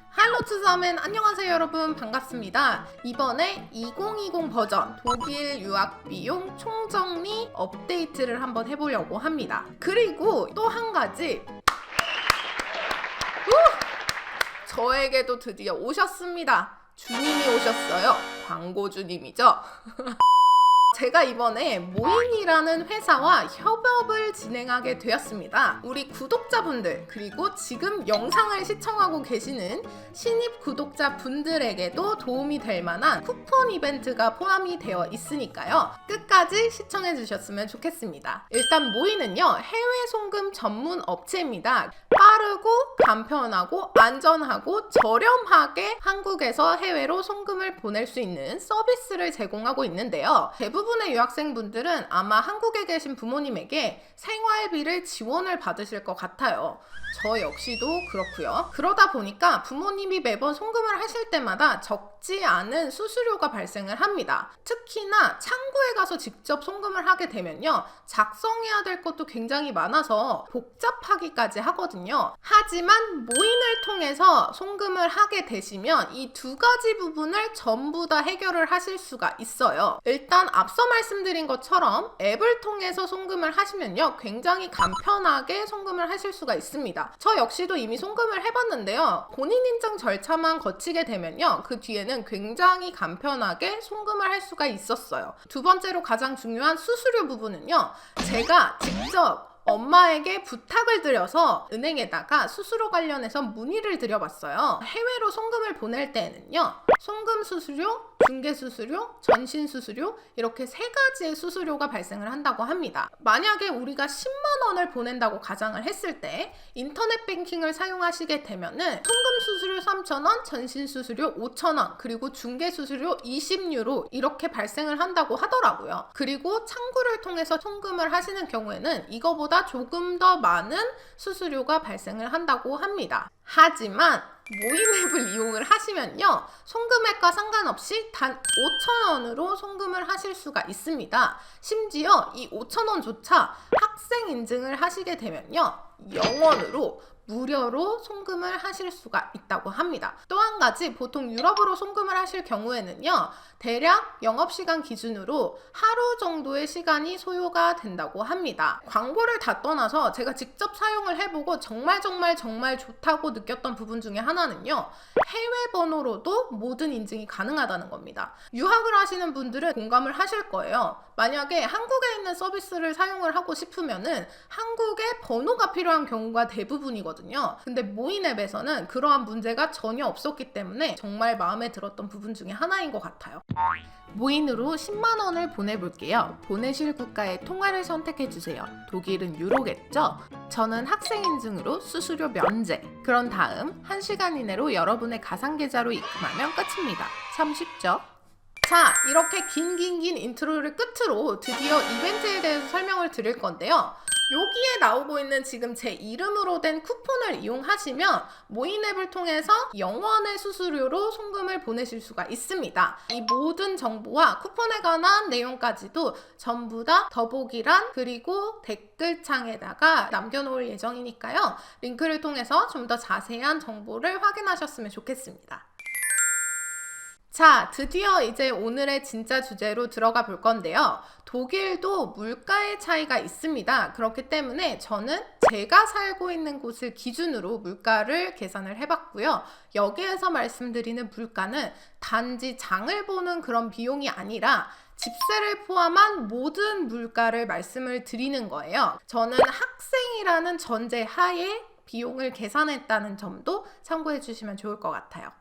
할로 추자맨 안녕하세요 여러분, 반갑습니다. 이번에 2020 버전 독일 유학 비용 총정리 업데이트를 한번 해보려고 합니다. 그리고 또 한 가지, 저에게도 드디어 오셨습니다. 주님이 오셨어요. 광고주님이죠. 제가 이번에 모인이라는 회사와 협업을 진행하게 되었습니다. 우리 구독자분들, 그리고 지금 영상을 시청하고 계시는 신입 구독자분들에게도 도움이 될 만한 쿠폰 이벤트가 포함이 되어 있으니까요. 끝까지 시청해 주셨으면 좋겠습니다. 일단 모인은요, 해외 송금 전문 업체입니다. 빠르고 간편하고 안전하고 저렴하게 한국에서 해외로 송금을 보낼 수 있는 서비스를 제공하고 있는데요. 대부분의 유학생분들은 아마 한국에 계신 부모님에게 생활비를 지원을 받으실 것 같아요. 저 역시도 그렇고요. 그러다 보니까 부모님이 매번 송금을 하실 때마다 적지 않은 수수료가 발생을 합니다. 특히나 창구에 가서 직접 송금을 하게 되면요, 작성해야 될 것도 굉장히 많아서 복잡하기까지 하거든요. 하지만 모인을 통해서 송금을 하게 되시면 이 두 가지 부분을 전부 다 해결을 하실 수가 있어요. 일단 앞서 말씀드린 것처럼 앱을 통해서 송금을 하시면요, 굉장히 간편하게 송금을 하실 수가 있습니다. 저 역시도 이미 송금을 해봤는데요, 본인 인증 절차만 거치게 되면요, 그 뒤에는 굉장히 간편하게 송금을 할 수가 있었어요. 두 번째로 가장 중요한 수수료 부분은요, 제가 직접 엄마에게 부탁을 드려서 은행에다가 수수료 관련해서 문의를 드려봤어요. 해외로 송금을 보낼 때에는요, 송금 수수료, 중개 수수료, 전신 수수료, 이렇게 세 가지의 수수료가 발생을 한다고 합니다. 만약에 우리가 10만 원을 보낸다고 가정을 했을 때 인터넷 뱅킹을 사용하시게 되면은 송금 수수료 3,000원, 전신 수수료 5,000원, 그리고 중개 수수료 20유로 이렇게 발생을 한다고 하더라고요. 그리고 창구를 통해서 송금을 하시는 경우에는 이거보다 조금 더 많은 수수료가 발생을 한다고 합니다. 하지만 모인 앱을 이용을 하시면요, 송금액과 상관없이 단 5,000원으로 송금을 하실 수가 있습니다. 심지어 이 5,000원조차 학생 인증을 하시게 되면요, 0원으로 무료로 송금을 하실 수가 있다고 합니다. 또 한 가지, 보통 유럽으로 송금을 하실 경우에는요, 대략 영업시간 기준으로 하루 정도의 시간이 소요가 된다고 합니다. 광고를 다 떠나서 제가 직접 사용을 해보고 정말 좋다고 느꼈던 부분 중에 하나는요, 해외 번호로도 모든 인증이 가능하다는 겁니다. 유학을 하시는 분들은 공감을 하실 거예요. 만약에 한국에 있는 서비스를 사용을 하고 싶으면은 한국에 번호가 필요한 경우가 대부분이거든요. 근데 모인 앱에서는 그러한 문제가 전혀 없었기 때문에 정말 마음에 들었던 부분 중에 하나인 것 같아요. 모인으로 10만 원을 보내볼게요. 보내실 국가의 통화를 선택해주세요. 독일은 유로겠죠? 저는 학생 인증으로 수수료 면제. 그런 다음 1시간 이내로 여러분의 가상계좌로 입금하면 끝입니다. 참 쉽죠? 자, 이렇게 긴 인트로를 끝으로 드디어 이벤트에 대해서 설명을 드릴 건데요. 여기에 나오고 있는 지금 제 이름으로 된 쿠폰을 이용하시면 모인 앱을 통해서 0원의 수수료로 송금을 보내실 수가 있습니다. 이 모든 정보와 쿠폰에 관한 내용까지도 전부 다 더보기란 그리고 댓글창에다가 남겨놓을 예정이니까요. 링크를 통해서 좀 더 자세한 정보를 확인하셨으면 좋겠습니다. 자, 드디어 이제 오늘의 진짜 주제로 들어가 볼 건데요. 독일도 물가의 차이가 있습니다. 그렇기 때문에 저는 제가 살고 있는 곳을 기준으로 물가를 계산을 해봤고요. 여기에서 말씀드리는 물가는 단지 장을 보는 그런 비용이 아니라 집세를 포함한 모든 물가를 말씀을 드리는 거예요. 저는 학생이라는 전제 하에 비용을 계산했다는 점도 참고해 주시면 좋을 것 같아요.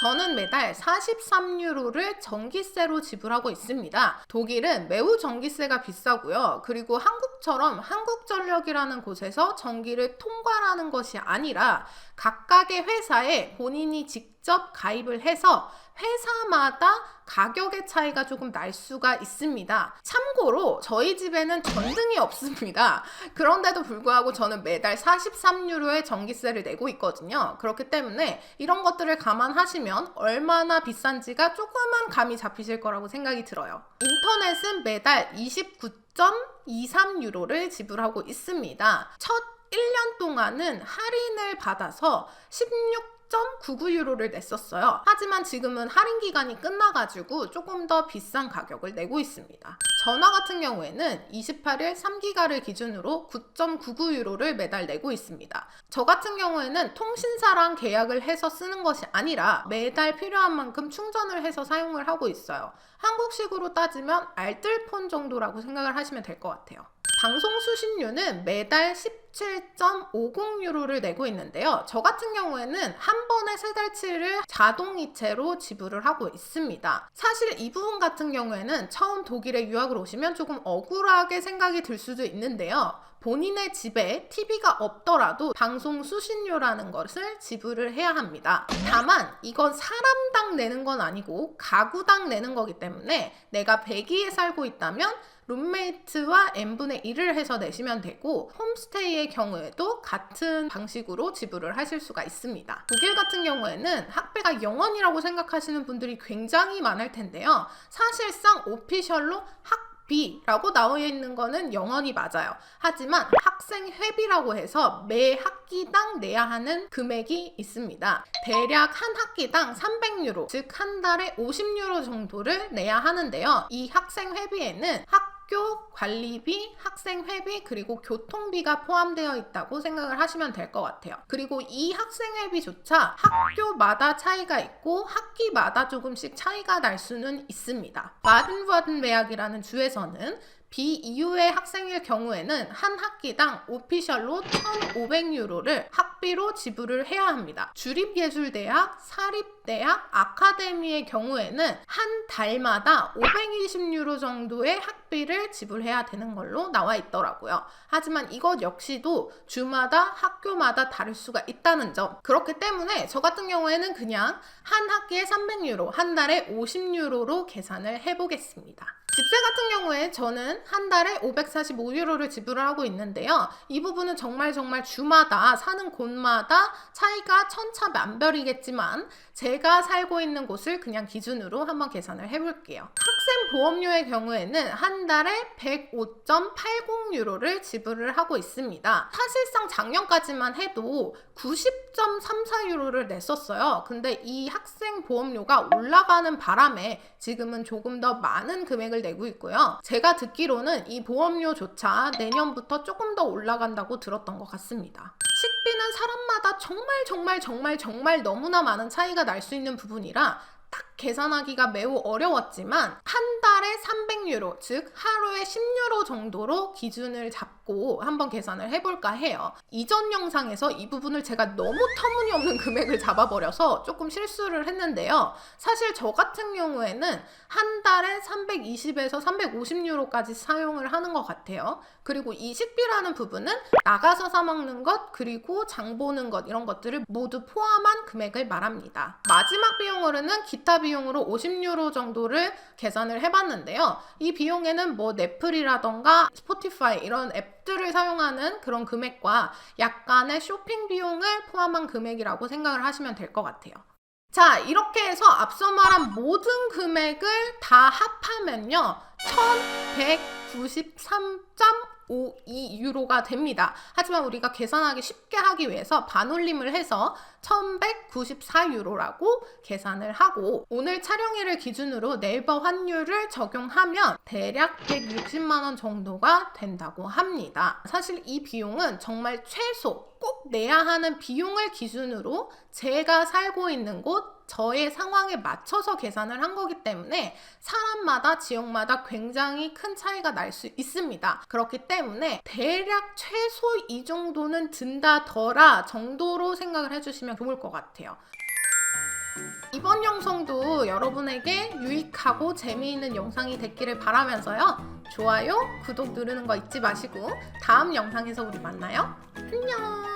저는 매달 43유로를 전기세로 지불하고 있습니다. 독일은 매우 전기세가 비싸고요. 그리고 한국처럼 한국전력이라는 곳에서 전기를 통관하는 것이 아니라 각각의 회사에 본인이 직접 가입을 해서 회사마다 가격의 차이가 조금 날 수가 있습니다. 참고로 저희 집에는 전등이 없습니다. 그런데도 불구하고 저는 매달 43유로의 전기세를 내고 있거든요. 그렇기 때문에 이런 것들을 감안하시면 얼마나 비싼지가 조금은 감이 잡히실 거라고 생각이 들어요. 인터넷은 매달 29.23유로를 지불하고 있습니다. 첫 1년 동안은 할인을 받아서 16.99유로를 냈었어요. 하지만 지금은 할인 기간이 끝나가지고 조금 더 비싼 가격을 내고 있습니다. 전화 같은 경우에는 28일 3기가를 기준으로 9.99유로를 매달 내고 있습니다. 저 같은 경우에는 통신사랑 계약을 해서 쓰는 것이 아니라 매달 필요한 만큼 충전을 해서 사용을 하고 있어요. 한국식으로 따지면 알뜰폰 정도라고 생각을 하시면 될 것 같아요. 방송 수신료는 매달 17.50유로를 내고 있는데요. 저 같은 경우에는 한 번에 3달치를 자동이체로 지불을 하고 있습니다. 사실 이 부분 같은 경우에는 처음 독일에 유학을 오시면 조금 억울하게 생각이 들 수도 있는데요. 본인의 집에 TV가 없더라도 방송 수신료라는 것을 지불을 해야 합니다. 다만 이건 사람당 내는 건 아니고 가구당 내는 거기 때문에 내가 102에 살고 있다면 룸메이트와 n분의 1을 해서 내시면 되고, 홈스테이의 경우에도 같은 방식으로 지불을 하실 수가 있습니다. 독일 같은 경우에는 학비가 0원이라고 생각하시는 분들이 굉장히 많을 텐데요. 사실상 오피셜로 학비라고 나와 있는 거는 0원이 맞아요. 하지만 학생회비라고 해서 매 학기당 내야 하는 금액이 있습니다. 대략 한 학기당 300유로, 즉 한 달에 50유로 정도를 내야 하는데요. 이 학생회비에는 학교 관리비, 학생회비, 그리고 교통비가 포함되어 있다고 생각을 하시면 될 것 같아요. 그리고 이 학생회비조차 학교마다 차이가 있고 학기마다 조금씩 차이가 날 수는 있습니다. 바든-württemberg이라는 주에서는 비EU의 학생일 경우에는 한 학기당 오피셜로 1,500유로를 학비로 지불을 해야 합니다. 주립예술대학, 사립대학, 아카데미의 경우에는 한 달마다 520유로 정도의 학비를 지불해야 되는 걸로 나와 있더라고요. 하지만 이것 역시도 주마다 학교마다 다를 수가 있다는 점. 그렇기 때문에 저 같은 경우에는 그냥 한 학기에 300유로, 한 달에 50유로로 계산을 해보겠습니다. 집세 같은 경우에 저는 한 달에 545유로를 지불을 하고 있는데요. 이 부분은 정말 주마다 사는 곳마다 차이가 천차만별이겠지만 제가 살고 있는 곳을 그냥 기준으로 한번 계산을 해볼게요. 학생 보험료의 경우에는 한 달에 105.80유로를 지불을 하고 있습니다. 사실상 작년까지만 해도 90.34유로를 냈었어요. 근데 이 학생 보험료가 올라가는 바람에 지금은 조금 더 많은 금액을 내고 있고요. 제가 듣기로는 이 보험료조차 내년부터 조금 더 올라간다고 들었던 것 같습니다. 식비는 사람마다 정말 너무나 많은 차이가 날 수 있는 부분이라 딱 계산하기가 매우 어려웠지만 한 달에 300유로, 즉 하루에 10유로 정도로 기준을 잡고 한번 계산을 해볼까 해요. 이전 영상에서 이 부분을 제가 너무 터무니없는 금액을 잡아버려서 조금 실수를 했는데요. 사실 저 같은 경우에는 한 달에 320에서 350유로까지 사용을 하는 것 같아요. 그리고 이 식비라는 부분은 나가서 사 먹는 것, 그리고 장 보는 것, 이런 것들을 모두 포함한 금액을 말합니다. 마지막 비용으로는 기타 비용으로 50유로 정도를 계산을 해봤는데요. 이 비용에는 뭐 넷플이라던가 스포티파이 이런 앱들을 사용하는 그런 금액과 약간의 쇼핑 비용을 포함한 금액이라고 생각을 하시면 될 것 같아요. 자, 이렇게 해서 앞서 말한 모든 금액을 다 합하면요 1193.52유로가 됩니다. 하지만 우리가 계산하기 쉽게 하기 위해서 반올림을 해서 1194유로라고 계산을 하고, 오늘 촬영일을 기준으로 네이버 환율을 적용하면 대략 160만원 정도가 된다고 합니다. 사실 이 비용은 정말 최소 꼭 내야 하는 비용을 기준으로 제가 살고 있는 곳, 저의 상황에 맞춰서 계산을 한 거기 때문에 사람마다 지역마다 굉장히 큰 차이가 날 수 있습니다. 그렇기 때문에 대략 최소 이 정도는 든다더라 정도로 생각을 해주시면 좋을 것 같아요. 이번 영상도 여러분에게 유익하고 재미있는 영상이 됐기를 바라면서요. 좋아요, 구독 누르는 거 잊지 마시고 다음 영상에서 우리 만나요. 안녕!